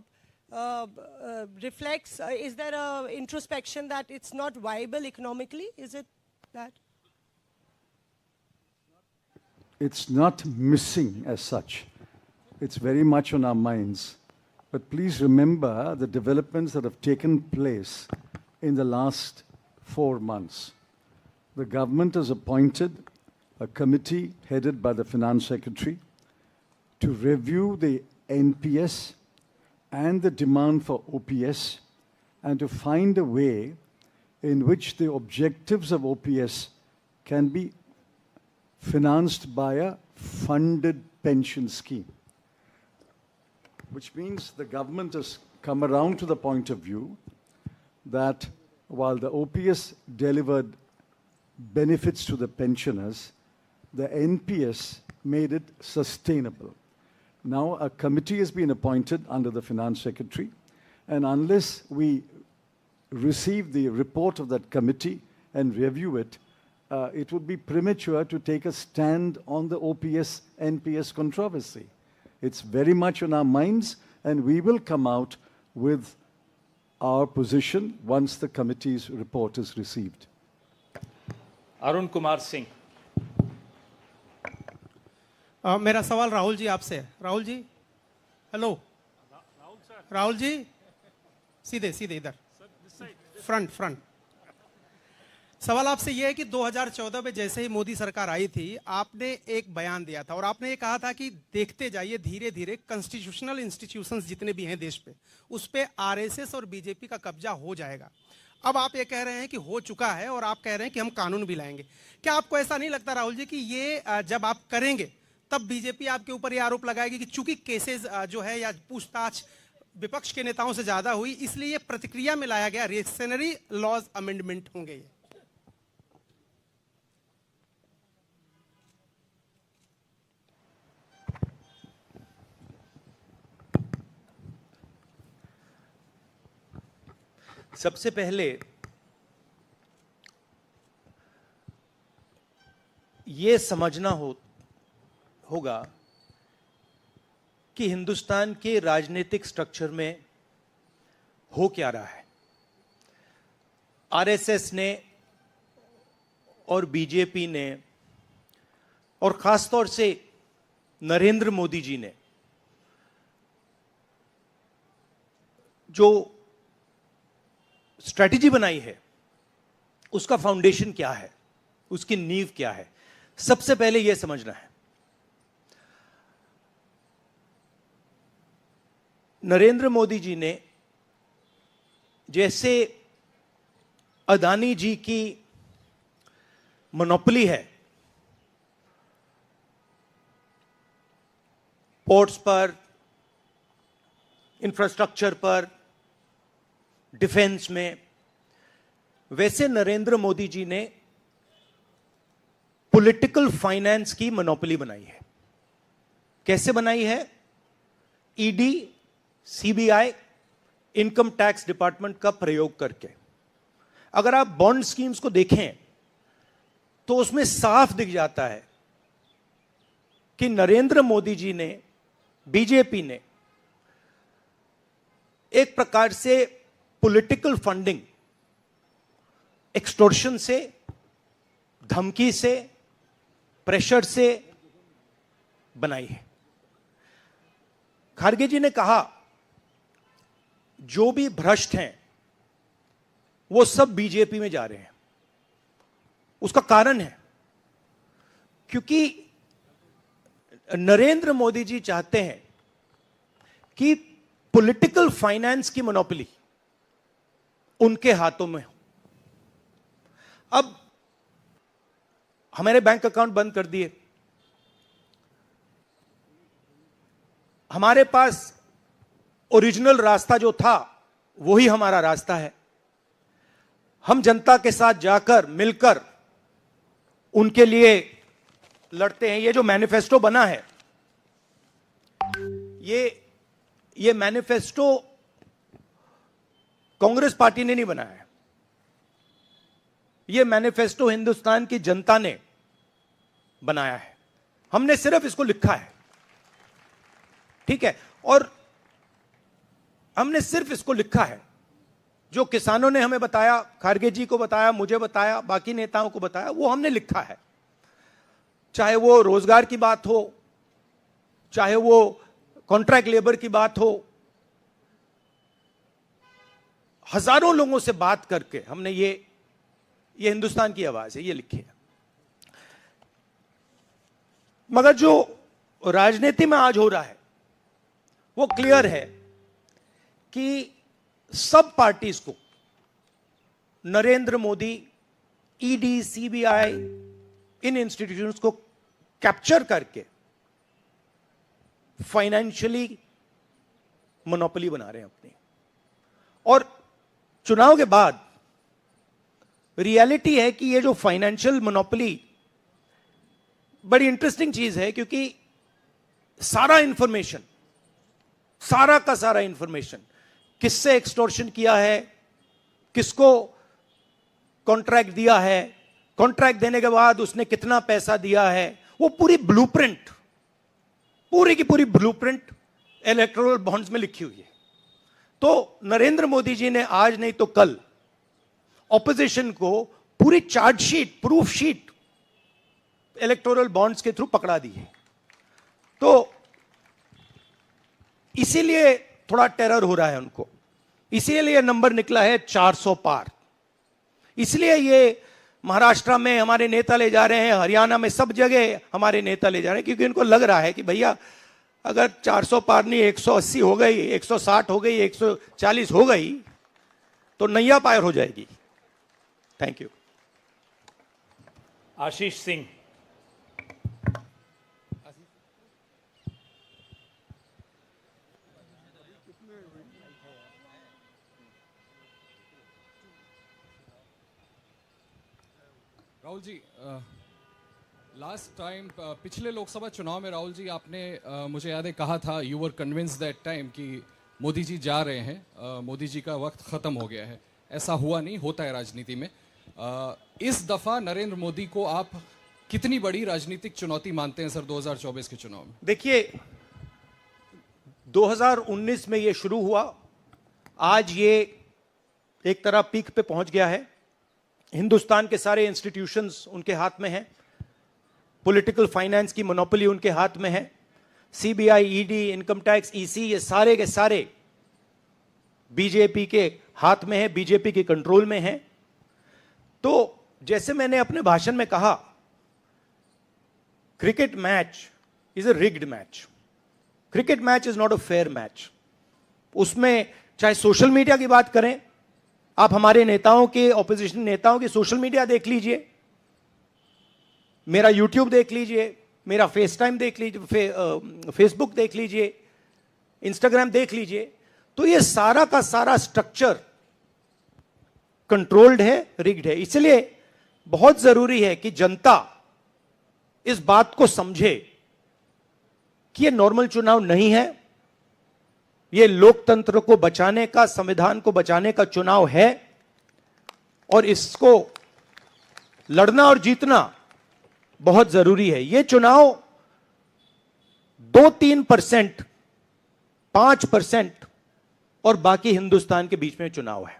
reflects, is there a introspection that it's not viable economically? Is it that? It's not missing as such. It's very much on our minds. But please remember the developments that have taken place in the last 4 months. The government has appointed a committee headed by the Finance Secretary to review the NPS and the demand for OPS and to find a way in which the objectives of OPS can be financed by a funded pension scheme. Which means the government has come around to the point of view that while the OPS delivered benefits to the pensioners, the NPS made it sustainable. Now a committee has been appointed under the Finance Secretary, and unless we receive the report of that committee and review it, it would be premature to take a stand on the OPS-NPS controversy. It's very much on our minds, and we will come out with our position once the committee's report is received. Arun Kumar Singh. मेरा सवाल राहुल जी आपसे है। Rahul ji, hello. Rahul ji, सीधे सीधे इधर, front. सवाल आपसे यह है कि 2014 में जैसे ही मोदी सरकार आई थी, आपने एक बयान दिया था और आपने ये कहा था कि देखते जाइए धीरे धीरे कॉन्स्टिट्यूशनल इंस्टीट्यूशंस जितने भी हैं देश पे, उस पे आरएसएस और बीजेपी का कब्जा हो जाएगा। अब आप ये कह रहे हैं कि हो चुका है और आप कह रहे हैं कि हम कानून भी लाएंगे। क्या आपको ऐसा नहीं लगता राहुल जी कि ये जब आप करेंगे तब बीजेपी आपके ऊपर ये आरोप लगाएगी कि चूंकि केसेस जो है या पूछताछ विपक्ष के नेताओं से ज्यादा हुई, इसलिए प्रतिक्रिया में लाया गया रिएक्शनरी लॉज अमेंडमेंट होंगे ये? सबसे पहले ये समझना होगा कि हिंदुस्तान के राजनीतिक स्ट्रक्चर में हो क्या रहा है। आरएसएस ने और बीजेपी ने और खासतौर से नरेंद्र मोदी जी ने जो स्ट्रैटेजी बनाई है, उसका फाउंडेशन क्या है, उसकी नींव क्या है, सबसे पहले यह समझना है। नरेंद्र मोदी जी ने जैसे अदानी जी की मोनोपोली है पोर्ट्स पर, इंफ्रास्ट्रक्चर पर, डिफेंस में, वैसे नरेंद्र मोदी जी ने पॉलिटिकल फाइनेंस की मोनोपोली बनाई है। कैसे बनाई है? ED, CBI, income tax department का प्रयोग करके। अगर आप बॉन्ड स्कीम्स को देखें तो उसमें साफ दिख जाता है कि नरेंद्र मोदी जी ने, बीजेपी ने एक प्रकार से पॉलिटिकल फंडिंग एक्सटॉर्शन से, धमकी से, प्रेशर से बनाई है। खारगे जी ने कहा जो भी भ्रष्ट हैं वो सब बीजेपी में जा रहे हैं। उसका कारण है क्योंकि नरेंद्र मोदी जी चाहते हैं कि पॉलिटिकल फाइनेंस की मोनोपोली उनके हाथों में हो। अब हमारे बैंक अकाउंट बंद कर दिए, हमारे पास ओरिजिनल रास्ता जो था वही हमारा रास्ता है। हम जनता के साथ जाकर मिलकर उनके लिए लड़ते हैं। ये जो मैनिफेस्टो बना है, ये मैनिफेस्टो कांग्रेस पार्टी ने नहीं बनाया है। यह मैनिफेस्टो हिंदुस्तान की जनता ने बनाया है। हमने सिर्फ इसको लिखा है, ठीक है। और हमने सिर्फ इसको लिखा है, जो किसानों ने हमें बताया, खारगे जी को बताया, मुझे बताया, बाकी नेताओं को बताया, वो हमने लिखा है। चाहे वो रोजगार की बात हो, चाहे वो कॉन्ट्रैक्ट लेबर की बात हो, हजारों लोगों से बात करके हमने ये हिंदुस्तान की आवाज है, ये लिखी है। मगर जो राजनीति में आज हो रहा है वो क्लियर है कि सब पार्टीज को नरेंद्र मोदी, ईडी, सीबीआई, इन इंस्टीट्यूशंस को कैप्चर करके फाइनेंशियली मोनोपोली बना रहे हैं अपनी। और चुनाव के बाद रियलिटी है कि ये जो फाइनेंशियल मोनोपोली बड़ी इंटरेस्टिंग चीज है, क्योंकि सारा इंफॉर्मेशन, सारा का सारा इंफॉर्मेशन, किससे एक्सटॉर्शन किया है, किसको कॉन्ट्रैक्ट दिया है, कॉन्ट्रैक्ट देने के बाद उसने कितना पैसा दिया है, वो पूरी ब्लूप्रिंट, पूरी की पूरी ब्लूप्रिंट इलेक्टोरल बॉन्ड्स में लिखी हुई है। तो नरेंद्र मोदी जी ने आज नहीं तो कल ऑपोजिशन को पूरी chargesheet, proof sheet electoral bonds के थ्रू पकड़ा दी है। तो इसीलिए थोड़ा टेरर हो रहा है उनको, इसीलिए नंबर निकला है 400 पार। इसलिए ये महाराष्ट्र में हमारे नेता ले जा रहे हैं, हरियाणा में सब जगह हमारे नेता ले जा रहे हैं, क्योंकि इनको लग रहा है कि भैया अगर 400 पार नहीं 180 हो गई, 160 हो गई, 140 हो गई तो नैया पार हो जाएगी। Thank you. Ashish Singh. Rahul ji, last time पिछले लोकसभा चुनाव में राहुल जी आपने मुझे याद है कहा था, you were convince that time कि मोदी जी जा रहे हैं, मोदी जी का वक्त खत्म हो गया है। ऐसा हुआ नहीं, होता है राजनीति में। इस दफा नरेंद्र मोदी को आप कितनी बड़ी राजनीतिक चुनौती मानते हैं सर 2024 के चुनाव में? देखिए, 2019 में ये शुरू हुआ, आज ये एक तरह पीक पे पहुंच गया है। हिंदुस्तान के सारे इंस्टीट्यूशंस उनके हाथ में हैं, पॉलिटिकल फाइनेंस की मोनोपोली उनके हाथ में है, CBI, ED, income tax, EC, ये सारे के सारे बीजेपी के हाथ में है, बीजेपी के कंट्रोल में है। तो जैसे मैंने अपने भाषण में कहा, cricket match is a rigged match. Cricket match is not a fair match. उसमें चाहे सोशल मीडिया की बात करें, आप हमारे नेताओं के, ऑपोजिशन नेताओं के सोशल मीडिया देख लीजिए, मेरा यूट्यूब देख लीजिए, मेरा फेस टाइम देख लीजिए, फेसबुक देख लीजिए, इंस्टाग्राम देख लीजिए, तो ये सारा का सारा स्ट्रक्चर कंट्रोल्ड है, रिग्ड है। इसलिए बहुत जरूरी है कि जनता इस बात को समझे कि ये नॉर्मल चुनाव नहीं है, ये लोकतंत्र को बचाने का, संविधान को बचाने का चुनाव है, और इसको लड़ना और जीतना बहुत जरूरी है। ये चुनाव 2-3%, 5% और बाकी हिंदुस्तान के बीच में चुनाव है।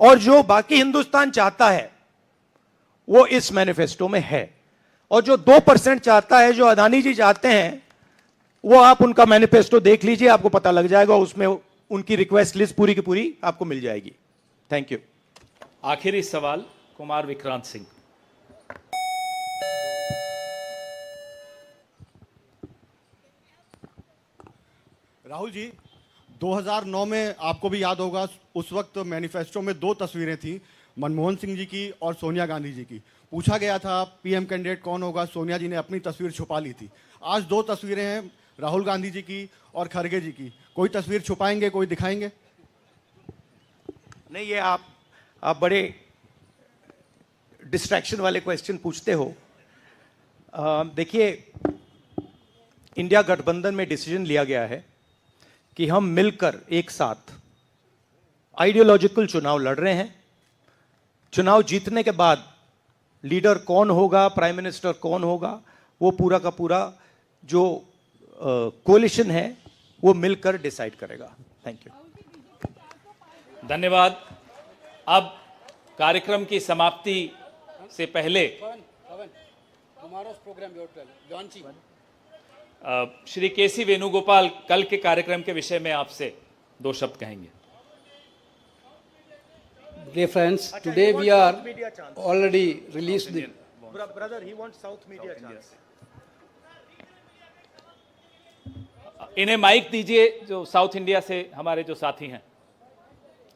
और जो बाकी हिंदुस्तान चाहता है वो इस मैनिफेस्टो में है, और जो 2% चाहता है, जो अदानी जी चाहते हैं, वो आप उनका मैनिफेस्टो देख लीजिए, आपको पता लग जाएगा, उसमें उनकी रिक्वेस्ट लिस्ट पूरी की पूरी आपको मिल जाएगी। Thank you. आखिरी सवाल कुमार विक्रांत सिंह। राहुल जी, 2009 में आपको भी याद होगा, उस वक्त मैनिफेस्टो में 2 तस्वीरें थी, मनमोहन सिंह जी की और सोनिया गांधी जी की। पूछा गया था पीएम कैंडिडेट कौन होगा, सोनिया जी ने अपनी तस्वीर छुपा ली थी। आज 2 तस्वीरें हैं, राहुल गांधी जी की और खड़गे जी की। कोई तस्वीर छुपाएंगे, कोई दिखाएंगे? नहीं, ये आप बड़े डिस्ट्रैक्शन वाले क्वेश्चन पूछते हो। देखिए, इंडिया गठबंधन में डिसीजन लिया गया है कि हम मिलकर एक साथ आइडियोलॉजिकल चुनाव लड़ रहे हैं। चुनाव जीतने के बाद लीडर कौन होगा, प्राइम मिनिस्टर कौन होगा, वो पूरा का पूरा जो कोलिशन है वो मिलकर डिसाइड करेगा। Thank you. धन्यवाद। अब कार्यक्रम की समाप्ति से पहले श्री केसी वेणुगोपाल कल के कार्यक्रम के विषय में आपसे 2 शब्द कहेंगे। Dear friends, today we are already released the Brother, he wants South media chance. इन्हें माइक दीजिए जो साउथ इंडिया से हमारे जो साथी हैं,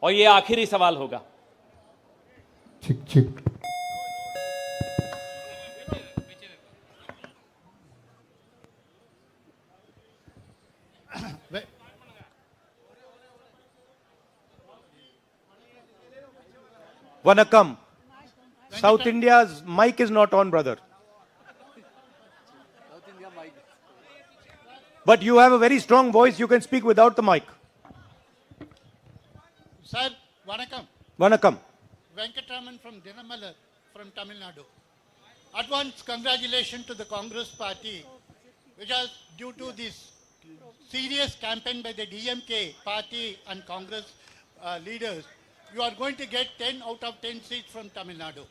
और ये आखिरी सवाल होगा। चिक चिक। Vanakkam. South India's mic is not on, brother. But you have a very strong voice. You can speak without the mic. Sir, Vanakkam. Vanakkam. Venkatraman from Dinamala from Tamil Nadu. Advance congratulations to the Congress party, which was due to this serious campaign by the DMK party and Congress leaders. You are going to get 10 out of 10 seats from Tamil Nadu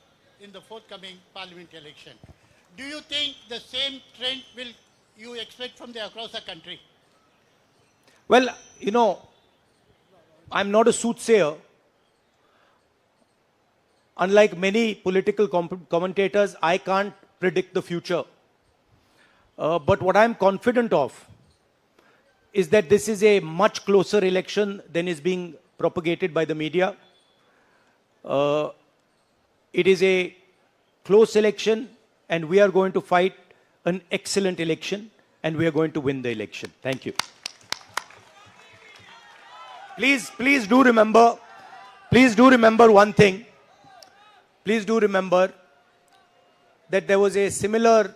in the forthcoming parliament election. Do you think the same trend will you expect from the across the country? Well, you know, I'm not a soothsayer. Unlike many political commentators, I can't predict the future. But what I'm confident of is that this is a much closer election than is being propagated by the media. It is a close election, and we are going to fight an excellent election, and we are going to win the election. Thank you. Please do remember one thing. Please do remember that there was a similar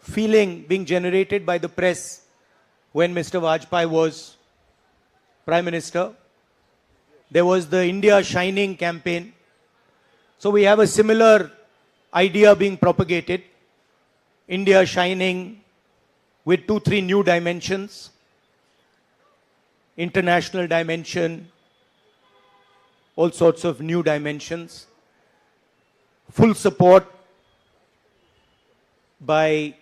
feeling being generated by the press when Mr. Vajpayee was Prime Minister. There was the India Shining campaign. So we have a similar idea being propagated. India Shining with 2-3 new dimensions. International dimension. All sorts of new dimensions. Full support by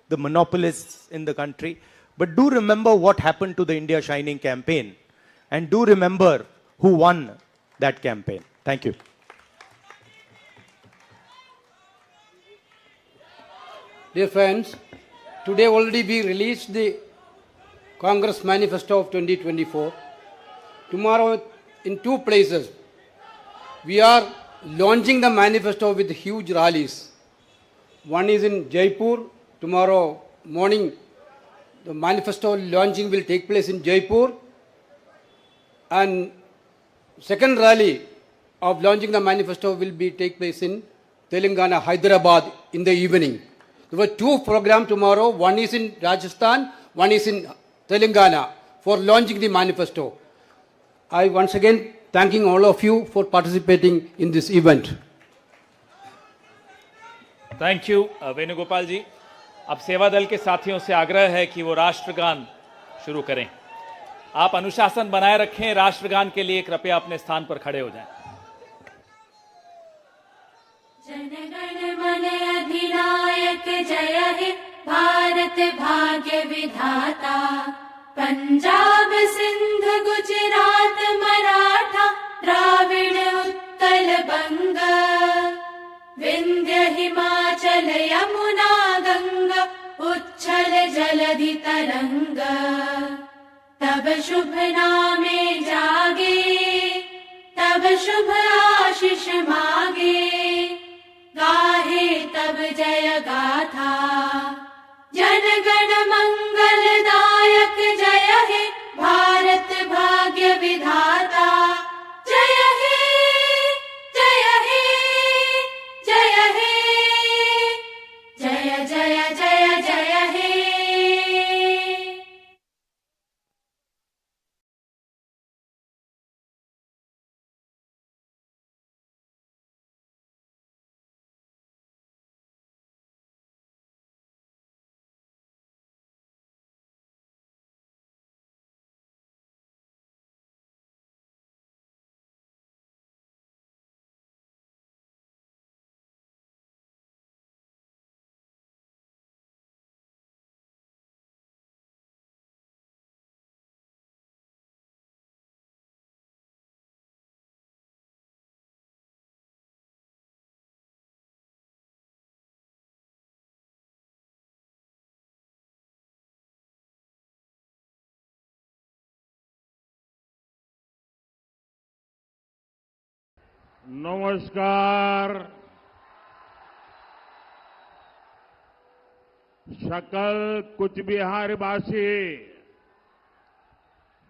the monopolists in the country. But do remember what happened to the India Shining campaign. And do remember who won that campaign. Thank you. Dear friends, today already we released the Congress Manifesto of 2024. Tomorrow in 2 places we are launching the manifesto with huge rallies. One is in Jaipur. Tomorrow morning the manifesto launching will take place in Jaipur. And second rally of launching the manifesto will take place in Telangana, Hyderabad in the evening. There were 2 programs tomorrow. One is in Rajasthan, one is in Telangana for launching the manifesto. I once again thanking all of you for participating in this event. Thank you Venugopal ji. अब सेवा दल के साथियों से आग्रह है कि वो राष्ट्रगान शुरू करें। आप अनुशासन बनाए रखें। राष्ट्रगान के लिए कृपया अपने स्थान पर खड़े हो जाएं। जनगण मन अधिनायक जय हे भारत भाग्य विधाता। पंजाब सिंध गुजरात मराठा द्राविड़ उत्कल बंग। विंध्य हिमाचल यमुना गंगा उच्छल जलधि तरंग। तब शुभ नामे जागे तब शुभ आशीष मागे। गाहे तब जय गाथा जनगण मंगलदायक जय हे भारत भाग्य विधाता। जय हे जय हे जय हे जय जय जय जय हे। नमस्कार। सकल कुछ बिहारवासी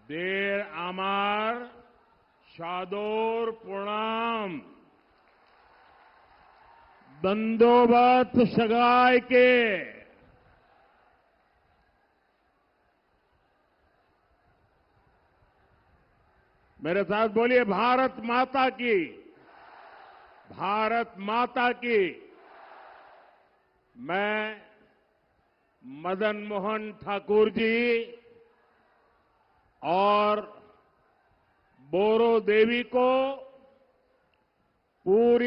देर आमार सादर प्रणाम। दंडोबत सगाई के मेरे साथ बोलिए भारत माता की, भारत माता की। मैं मदन मोहन ठाकुर जी और बोरो देवी को पूरी